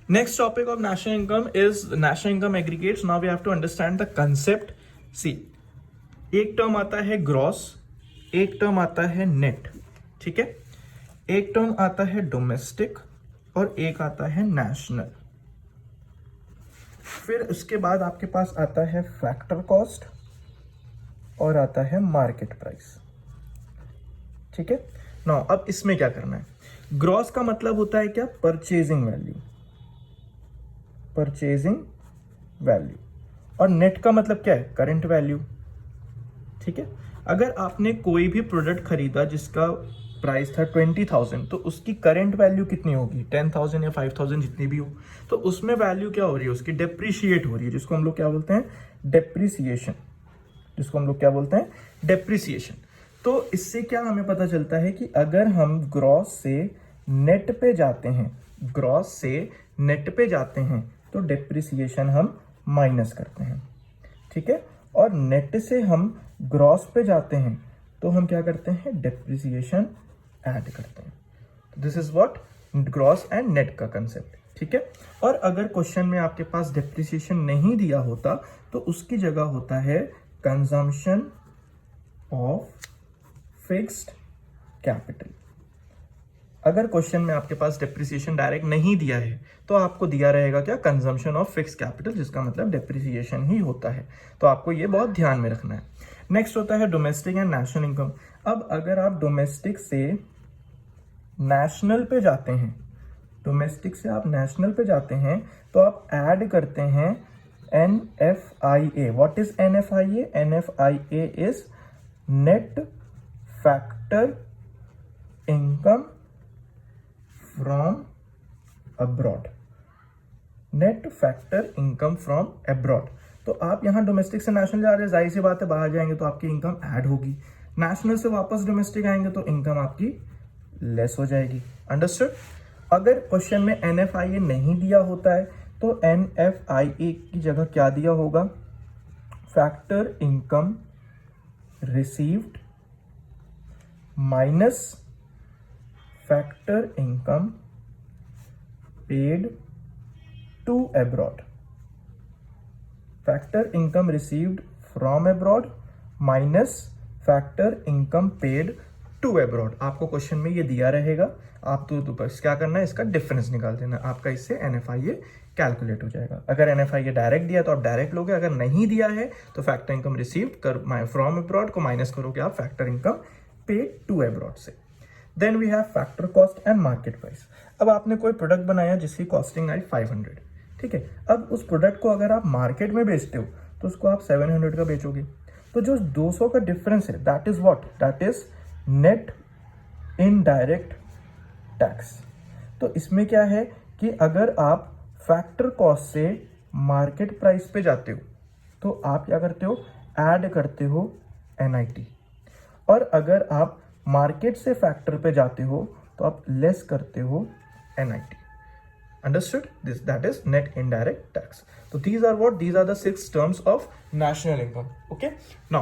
Next topic of national income is national income aggregates. Now we have to understand the concept. See, एक term आता है gross, एक term आता है net, ठीक है। एक टर्म आता है डोमेस्टिक और एक आता है नेशनल। फिर उसके बाद आपके पास आता है फैक्टर कॉस्ट और आता है मार्केट प्राइस, ठीक है। नाउ अब इसमें क्या करना है, ग्रॉस का मतलब होता है क्या, परचेजिंग वैल्यू, परचेजिंग वैल्यू, और नेट का मतलब क्या है, करंट वैल्यू, ठीक है। अगर आपने कोई भी प्रोडक्ट खरीदा जिसका प्राइस था 20,000, तो उसकी करंट वैल्यू कितनी होगी, 10,000 या 5,000 जितनी भी हो, तो उसमें वैल्यू क्या हो रही है, उसकी डेप्रिशिएट हो रही है, जिसको हम लोग क्या बोलते हैं, डेप्रिसिएशन, जिसको हम लोग क्या बोलते हैं, डेप्रिसिएशन। तो इससे क्या हमें पता चलता है कि अगर हम ग्रॉस से नेट पे जाते हैं, ग्रॉस से नेट पे जाते हैं, तो डेप्रिसिएशन हम माइनस करते हैं, ठीक है। और नेट से हम ग्रॉस पे जाते हैं तो हम क्या करते हैं, डेप्रिसिएशन ऐड करते हैं। This is what gross and net का कंसेप्ट, ठीक है। और अगर क्वेश्चन में आपके पास डेप्रिसिएशन नहीं दिया होता तो उसकी जगह होता है कंजम्पशन ऑफ फिक्स्ड कैपिटल। अगर क्वेश्चन में आपके पास डेप्रिसिएशन डायरेक्ट नहीं दिया है तो आपको दिया रहेगा क्या, कंजम्पशन ऑफ फिक्स्ड कैपिटल, जिसका मतलब डेप्रिसिएशन ही होता है। तो आपको ये बहुत ध्यान में रखना है। नेक्स्ट होता है डोमेस्टिक एंड नेशनल इनकम। अब अगर आप डोमेस्टिक से नेशनल पे जाते हैं, डोमेस्टिक से आप नेशनल पे जाते हैं तो आप ऐड करते हैं NFIA। What is NFIA? NFIA is net factor income from abroad, net factor income from abroad. तो आप यहाँ डोमेस्टिक से नेशनल जा रहे हैं, जाहिर सी बात है बाहर जाएंगे तो आपकी इनकम ऐड होगी, नेशनल से वापस डोमेस्टिक आएंगे तो इनकम आपकी लेस हो जाएगी। अंडरस्टूड। अगर क्वेश्चन में NFIA नहीं दिया होता है तो NFIA की जगह क्या दिया होगा, factor income received minus factor income paid to abroad, factor income received from abroad minus factor income paid to abroad. आपको क्वेश्चन में ये दिया रहेगा, आप तो बस क्या करना है, इसका डिफरेंस निकाल देना, आपका इससे NFIA कैलकुलेट हो जाएगा। अगर NFIA डायरेक्ट दिया तो आप डायरेक्ट लोगे, अगर नहीं दिया है तो फैक्टर इनकम रिसीव्ड कर फ्रॉम अब्रॉड को माइनस करोगे आप factor income paid to abroad से। Then we have factor cost and market price. अब आपने कोई प्रोडक्ट बनाया जिसकी कॉस्टिंग आई 500, ठीक है। अब उस प्रोडक्ट को अगर आप मार्केट में बेचते हो तो उसको आप 700 का बेचोगे, तो जो 200 का डिफरेंस है that is what, that is net indirect tax. तो इसमें क्या है कि अगर आप फैक्टर कॉस्ट से मार्केट प्राइस पे जाते हो तो आप क्या करते हो, ऐड करते हो NIT, और अगर आप मार्केट से फैक्टर पे जाते हो तो आप लेस करते हो NIT। Understood? This that is net indirect tax. So these are the 6 terms of national income. Okay? Now,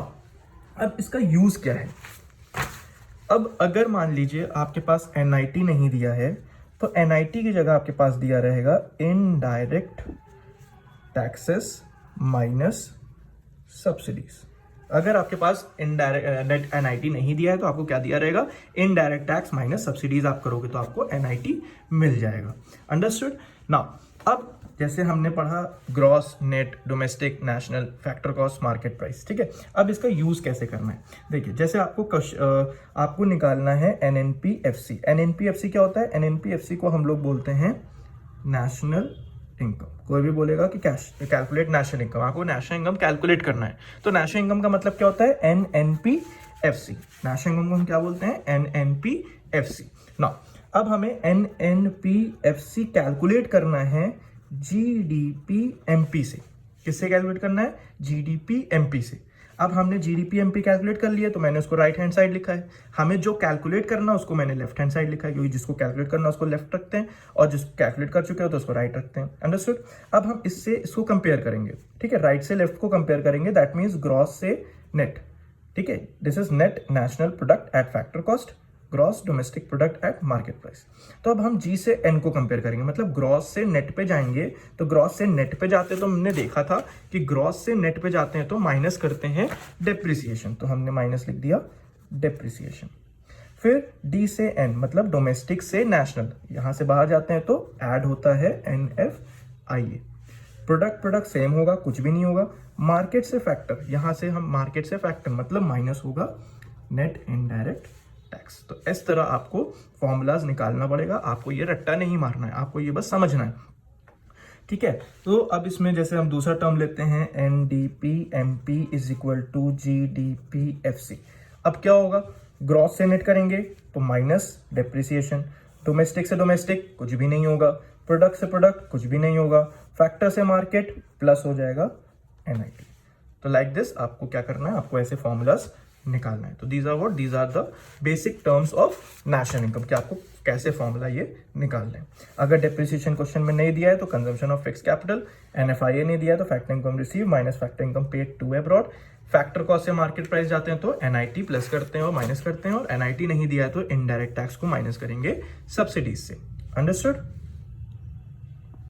अब इसका यूज क्या है। अब अगर मान लीजिए आपके पास NIT नहीं दिया है तो NIT की जगह आपके पास दिया रहेगा इनडायरेक्ट टैक्सेस माइनस सब्सिडीज। अगर आपके पास इनडायरेक्ट NIT नहीं दिया है तो आपको क्या दिया रहेगा, इनडायरेक्ट टैक्स माइनस सब्सिडीज आप करोगे तो आपको NIT मिल जाएगा। अंडरस्टूड। नाउ अब जैसे हमने पढ़ा gross, net, domestic, national, factor cost, market price, ठीक है। अब इसका यूज कैसे करना है, देखिए जैसे आपको निकालना है NNPFC। NNPFC क्या होता है, NNPFC को हम लोग बोलते हैं नेशनल इनकम। कोई भी बोलेगा कि कैलकुलेट नेशनल इनकम, आपको नेशनल इनकम कैलकुलेट करना है, तो नेशनल इनकम का मतलब क्या होता है, NNPFC। नेशनल इनकम को हम क्या बोलते हैं, NNPFC। नाउ अब हमें NNPFC कैलकुलेट करना है GDP-MP से। किससे कैलकुलेट करना है, GDP-MP से। अब हमने GDP-MP कैलकुलेट कर लिया तो मैंने उसको राइट हैंड साइड लिखा है, हमें जो कैलकुलेट करना उसको मैंने लेफ्ट हैंड साइड लिखा है, क्योंकि जिसको कैलकुलेट करना उसको लेफ्ट रखते हैं और जिसको कैलकुलेट कर चुके हो तो उसको राइट रखते हैं। अंडरस्टूड। अब हम इसको कंपेयर करेंगे, ठीक है, राइट से लेफ्ट को कंपेयर करेंगे, दैट मीन्स ग्रॉस से नेट, ठीक है। This is net national product at factor cost, gross domestic product at market price. तो अब हम जी से एन को कंपेयर करेंगे, मतलब ग्रॉस से नेट पे जाएंगे। तो ग्रॉस से नेट पे जाते तो हमने देखा था कि ग्रॉस से नेट पे जाते हैं तो माइनस करते हैं डेप्रिसिएशन, तो हमने माइनस लिख दिया डेप्रिसिएशन। फिर डी से एन मतलब डोमेस्टिक से नेशनल, यहां से बाहर जाते हैं तो ऐड होता है NFIA। प्रोडक्ट सेम होगा, कुछ भी नहीं होगा। मार्केट से फैक्टर, यहां से हम मार्केट से फैक्टर मतलब माइनस होगा नेट इनडायरेक्ट टैक्स। तो इस तरह आपको फॉर्मूलाज निकालना पड़ेगा, आपको ये रट्टा नहीं मारना है, आपको ये बस समझना है, ठीक है। तो अब इसमें जैसे हम दूसरा टर्म लेते हैं NDP-MP is equal to GDP-FC। अब क्या होगा, ग्रॉस से नेट करेंगे तो माइनस डेप्रिसिएशन, डोमेस्टिक से डोमेस्टिक कुछ भी नहीं होगा, प्रोडक्ट से प्रोडक्ट कुछ भी नहीं होगा, फैक्टर से मार्केट प्लस हो जाएगा NIT। तो लाइक दिस आपको क्या करना है, आपको ऐसे फॉर्मूलाज निकालना है। तो these are the basic terms of national income, कि आपको कैसे फॉर्मूला ये निकालना है। अगर डेप्रिसिएशन क्वेश्चन में नहीं दिया है तो consumption of fix capital, NFIA नहीं दिया है तो factor income receive minus factor income paid to abroad, factor cost से मार्केट प्राइस जाते हैं तो NIT प्लस करते हैं और माइनस करते हैं, और NIT नहीं दिया है तो इनडायरेक्ट टैक्स को माइनस करेंगे सब्सिडीज से। अंडरस्टूड?